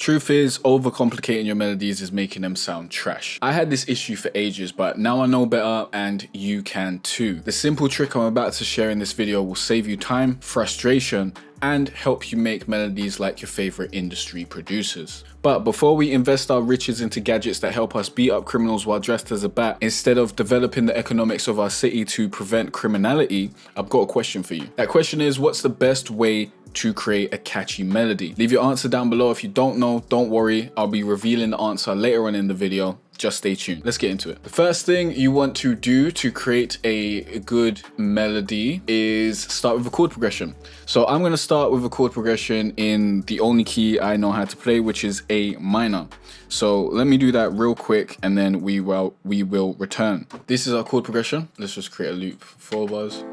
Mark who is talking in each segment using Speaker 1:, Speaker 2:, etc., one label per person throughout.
Speaker 1: Truth is, overcomplicating your melodies is making them sound trash. I had this issue for ages, but now I know better and you can too. The simple trick I'm about to share in this video will save you time, frustration, and help you make melodies like your favorite industry producers. But before we invest our riches into gadgets that help us beat up criminals while dressed as a bat, instead of developing the economics of our city to prevent criminality, I've got a question for you. That question is, what's the best way to create a catchy melody? Leave your answer down below. If you don't know, don't worry, I'll be revealing the answer later on in the video. Just stay tuned. Let's get into it. The first thing you want to do to create a good melody is start with a chord progression. So I'm going to start with a chord progression in the only key I know how to play, which is A minor. So let me do that real quick and then we will return. This is our chord progression. Let's just create a loop for 4 bars.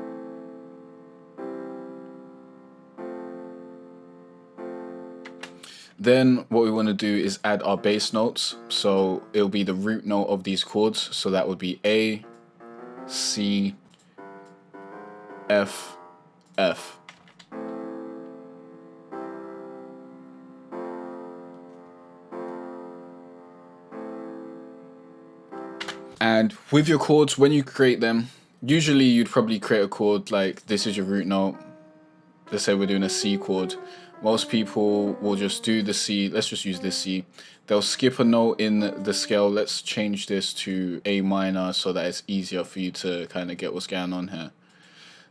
Speaker 1: Then what we want to do is add our bass notes. So it'll be the root note of these chords. So that would be A, C, F, F. And with your chords, when you create them, usually you'd probably create a chord like this is your root note. Let's say we're doing a C chord. Most people will just do the C. Let's just use this C. They'll skip a note in the scale. Let's change this to A minor so that it's easier for you to kind of get what's going on here.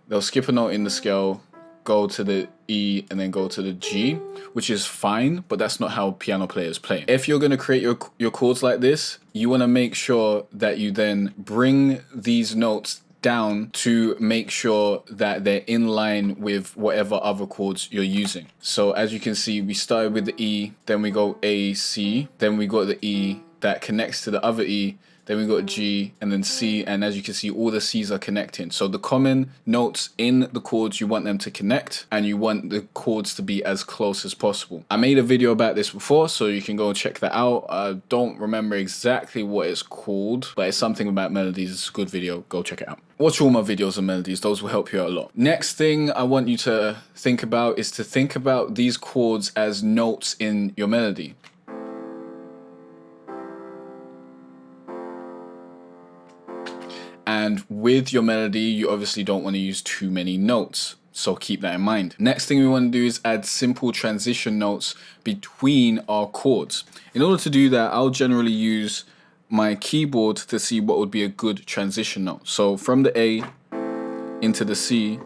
Speaker 1: They'll skip a note in the scale, go to the E, and then go to the G, which is fine, but that's not how piano players play. If you're going to create your chords like this, you want to make sure that you then bring these notes down to make sure that they're in line with whatever other chords you're using. So as you can see, we started with the E, then we go A, C, then we got the E that connects to the other E, then we got G, and then C, and as you can see, all the C's are connecting. So the common notes in the chords, you want them to connect, and you want the chords to be as close as possible. I made a video about this before, so you can go check that out. I don't remember exactly what it's called, but it's something about melodies. It's a good video. Go check it out. Watch all my videos on melodies. Those will help you out a lot. Next thing I want you to think about is to think about these chords as notes in your melody. And with your melody, you obviously don't want to use too many notes. So keep that in mind. Next thing we want to do is add simple transition notes between our chords. In order to do that, I'll generally use my keyboard to see what would be a good transition note. So from the A into the C,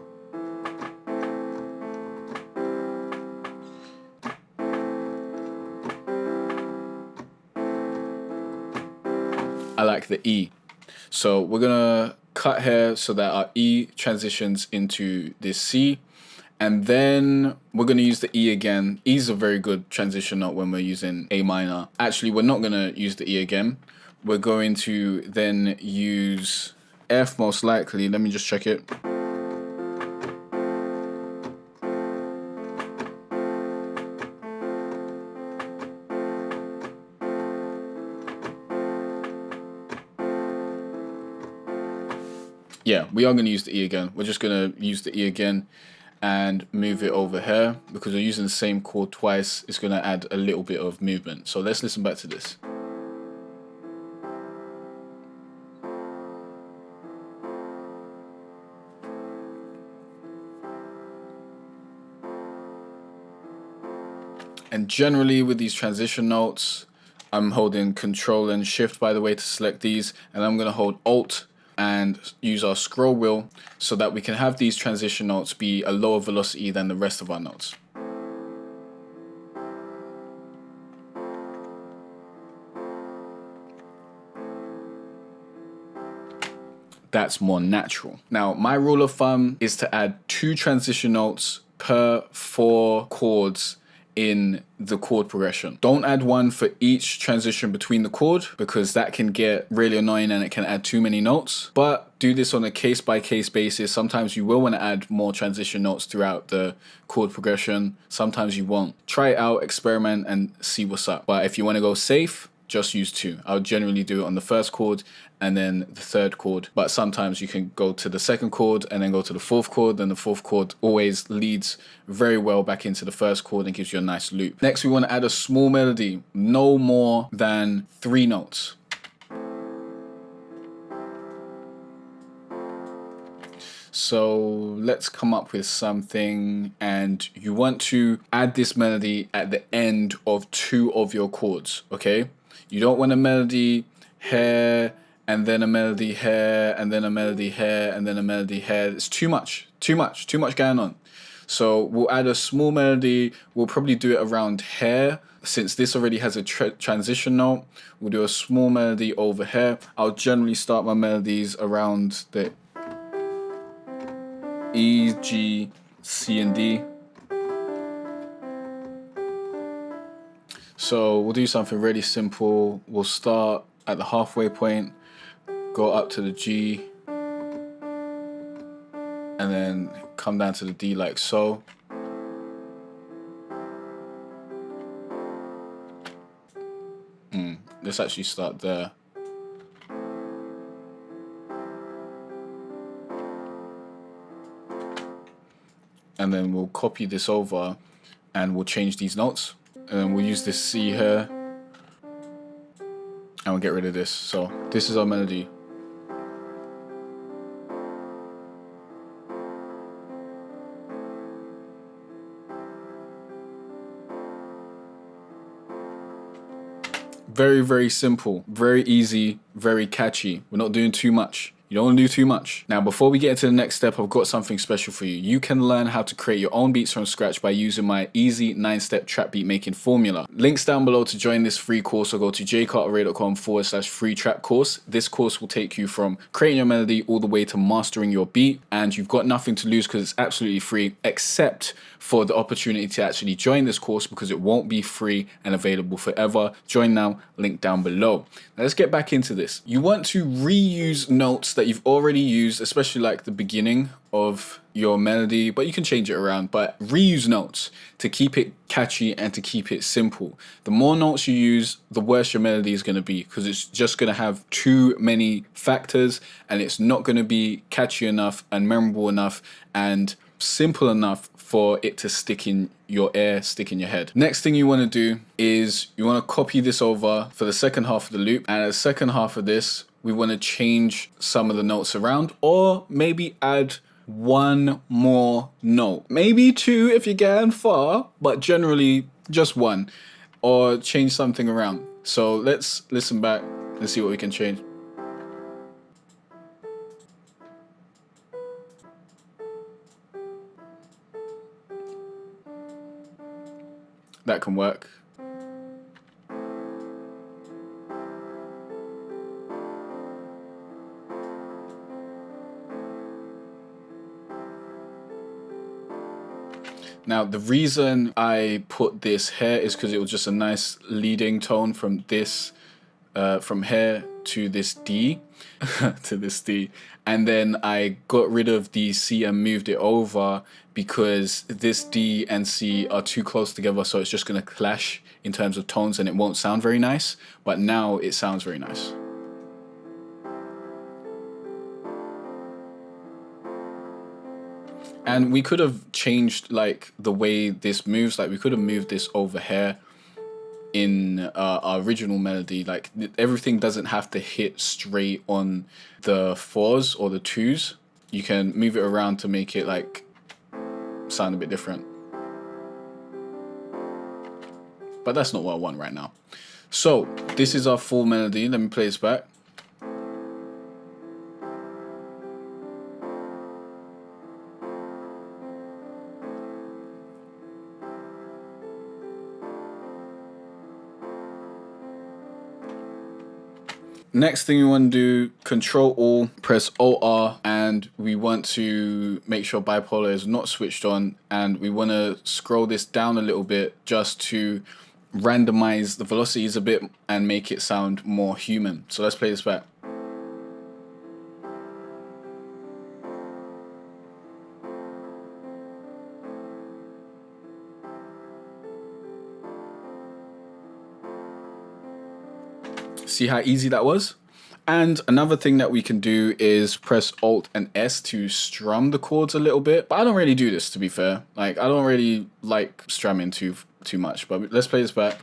Speaker 1: I like the E. So we're gonna cut here so that our E transitions into this C, and then we're gonna use the E again. E is a very good transition note when we're using A minor. Actually, we're not gonna use the E again. We're going to then use F most likely. Let me just check it. Yeah, we are going to use the E again. We're just going to use the E again and move it over here because we're using the same chord twice. It's going to add a little bit of movement. So let's listen back to this. And generally with these transition notes, I'm holding Control and Shift, by the way, to select these, and I'm going to hold Alt and use our scroll wheel so that we can have these transition notes be a lower velocity than the rest of our notes. That's more natural. Now, my rule of thumb is to add 2 transition notes per 4 chords in the chord progression. Don't add one for each transition between the chord because that can get really annoying and it can add too many notes. But do this on a case-by-case basis. Sometimes you will want to add more transition notes throughout the chord progression. Sometimes you won't. Try it out, experiment, and see what's up. But if you want to go safe, just use 2. I would generally do it on the first chord and then the third chord, but sometimes you can go to the second chord and then go to the fourth chord, and the fourth chord always leads very well back into the first chord and gives you a nice loop. Next, we want to add a small melody, no more than 3 notes. So let's come up with something, and you want to add this melody at the end of 2 of your chords, okay? You don't want a melody here and then a melody here and then a melody here and then a melody here. It's too much going on. So we'll add a small melody. We'll probably do it around here. Since this already has a transition note, we'll do a small melody over here. I'll generally start my melodies around the E, G, C, and D. So we'll do something really simple. We'll start at the halfway point, go up to the G, and then come down to the D like so. Let's actually start there. And then we'll copy this over and we'll change these notes. And then we'll use this C here. And we'll get rid of this. So this is our melody. Very, very simple, very easy, very catchy. We're not doing too much. You don't want to do too much. Now, before we get into the next step, I've got something special for you. You can learn how to create your own beats from scratch by using my easy 9-step trap beat making formula. Links down below to join this free course, or go to jcarterray.com/free trap course. This course will take you from creating your melody all the way to mastering your beat, and you've got nothing to lose because it's absolutely free, except for the opportunity to actually join this course, because it won't be free and available forever. Join now, link down below. Now let's get back into this. You want to reuse notes that you've already used, especially like the beginning of your melody, but you can change it around, but reuse notes to keep it catchy and to keep it simple. The more notes you use, the worse your melody is going to be, because it's just going to have too many factors and it's not going to be catchy enough and memorable enough and simple enough for it to stick in your ear, stick in your head. Next thing you want to do is you want to copy this over for the second half of the loop, and at the second half of this we want to change some of the notes around, or maybe add 1 more note, maybe 2 if you're getting far, but generally just 1, or change something around. So let's listen back and see what we can change. That can work. Now, the reason I put this here is because it was just a nice leading tone from this, from here to this D, to this D. And then I got rid of the C and moved it over because this D and C are too close together, so it's just going to clash in terms of tones and it won't sound very nice. But now it sounds very nice. And we could have changed like the way this moves. Like we could have moved this over here in our original melody. Like everything doesn't have to hit straight on the 4s or the 2s. You can move it around to make it like sound a bit different. But that's not what I want right now. So this is our full melody. Let me play this back. Next thing you want to do, Control Alt, press Alt R, and we want to make sure bipolar is not switched on, and we want to scroll this down a little bit just to randomize the velocities a bit and make it sound more human. So let's play this back. See how easy that was? And another thing that we can do is press Alt and S to strum the chords a little bit. But I don't really do this, to be fair. Like, I don't really like strumming too much. But let's play this back.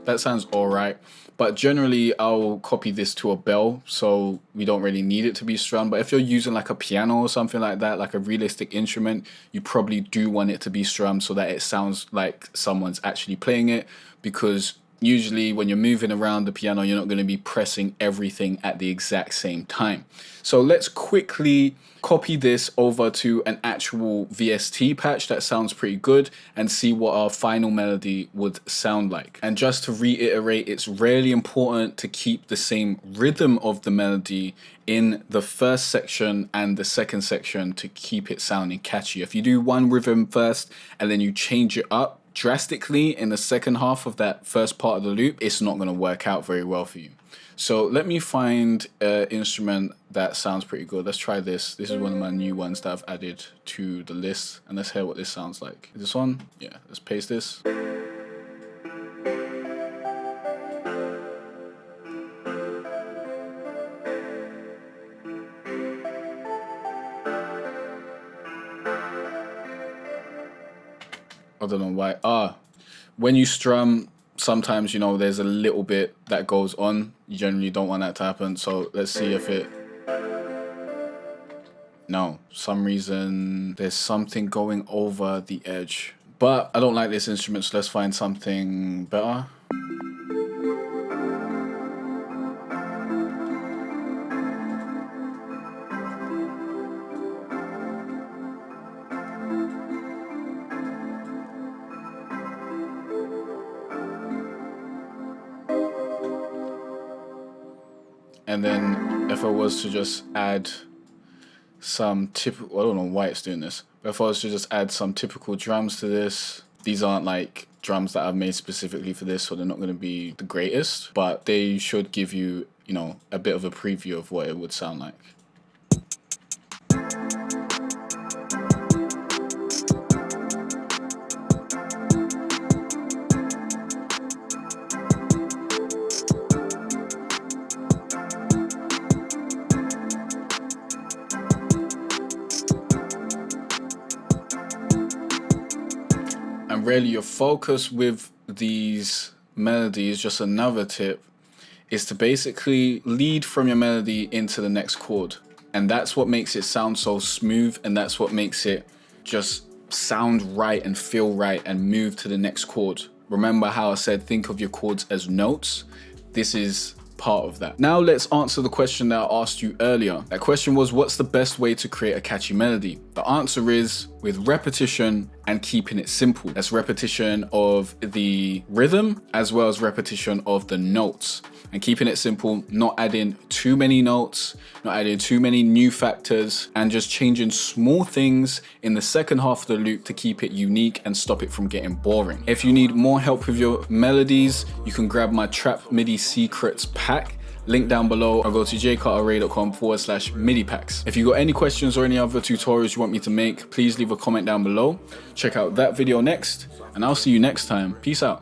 Speaker 1: That sounds all right, but generally I'll copy this to a bell, so we don't really need it to be strummed. But if you're using like a piano or something like that, like a realistic instrument, you probably do want it to be strummed so that it sounds like someone's actually playing it, because usually when you're moving around the piano, you're not going to be pressing everything at the exact same time. So let's quickly copy this over to an actual VST patch that sounds pretty good and see what our final melody would sound like. And just to reiterate, it's really important to keep the same rhythm of the melody in the first section and the second section to keep it sounding catchy. If you do one rhythm first and then you change it up drastically in the second half of that first part of the loop, it's not going to work out very well for you. So let me find an instrument that sounds pretty good. Let's try this. This is one of my new ones that I've added to the list, and let's hear what this sounds like. This one? Yeah, let's paste this. I don't know why. When you strum, sometimes, you know, there's a little bit that goes on. You generally don't want that to happen. So let's see if it... No, for some reason there's something going over the edge. But I don't like this instrument, so let's find something better. And then if I was to just add some typical, I don't know why it's doing this, but if I was to just add some typical drums to this, these aren't like drums that I've made specifically for this, so they're not going to be the greatest, but they should give you, you know, a bit of a preview of what it would sound like. And really your focus with these melodies, just another tip, is to basically lead from your melody into the next chord. And that's what makes it sound so smooth, and that's what makes it just sound right and feel right and move to the next chord. Remember how I said think of your chords as notes? This is part of that. Now let's answer the question that I asked you earlier. That question was, what's the best way to create a catchy melody? The answer is with repetition and keeping it simple. That's repetition of the rhythm as well as repetition of the notes. And keeping it simple, not adding too many notes, not adding too many new factors, and just changing small things in the second half of the loop to keep it unique and stop it from getting boring. If you need more help with your melodies, you can grab my Trap MIDI Secrets pack. Link down below, or go to jcarterray.com/MIDI packs. If you got any questions or any other tutorials you want me to make, please leave a comment down below. Check out that video next, and I'll see you next time. Peace out.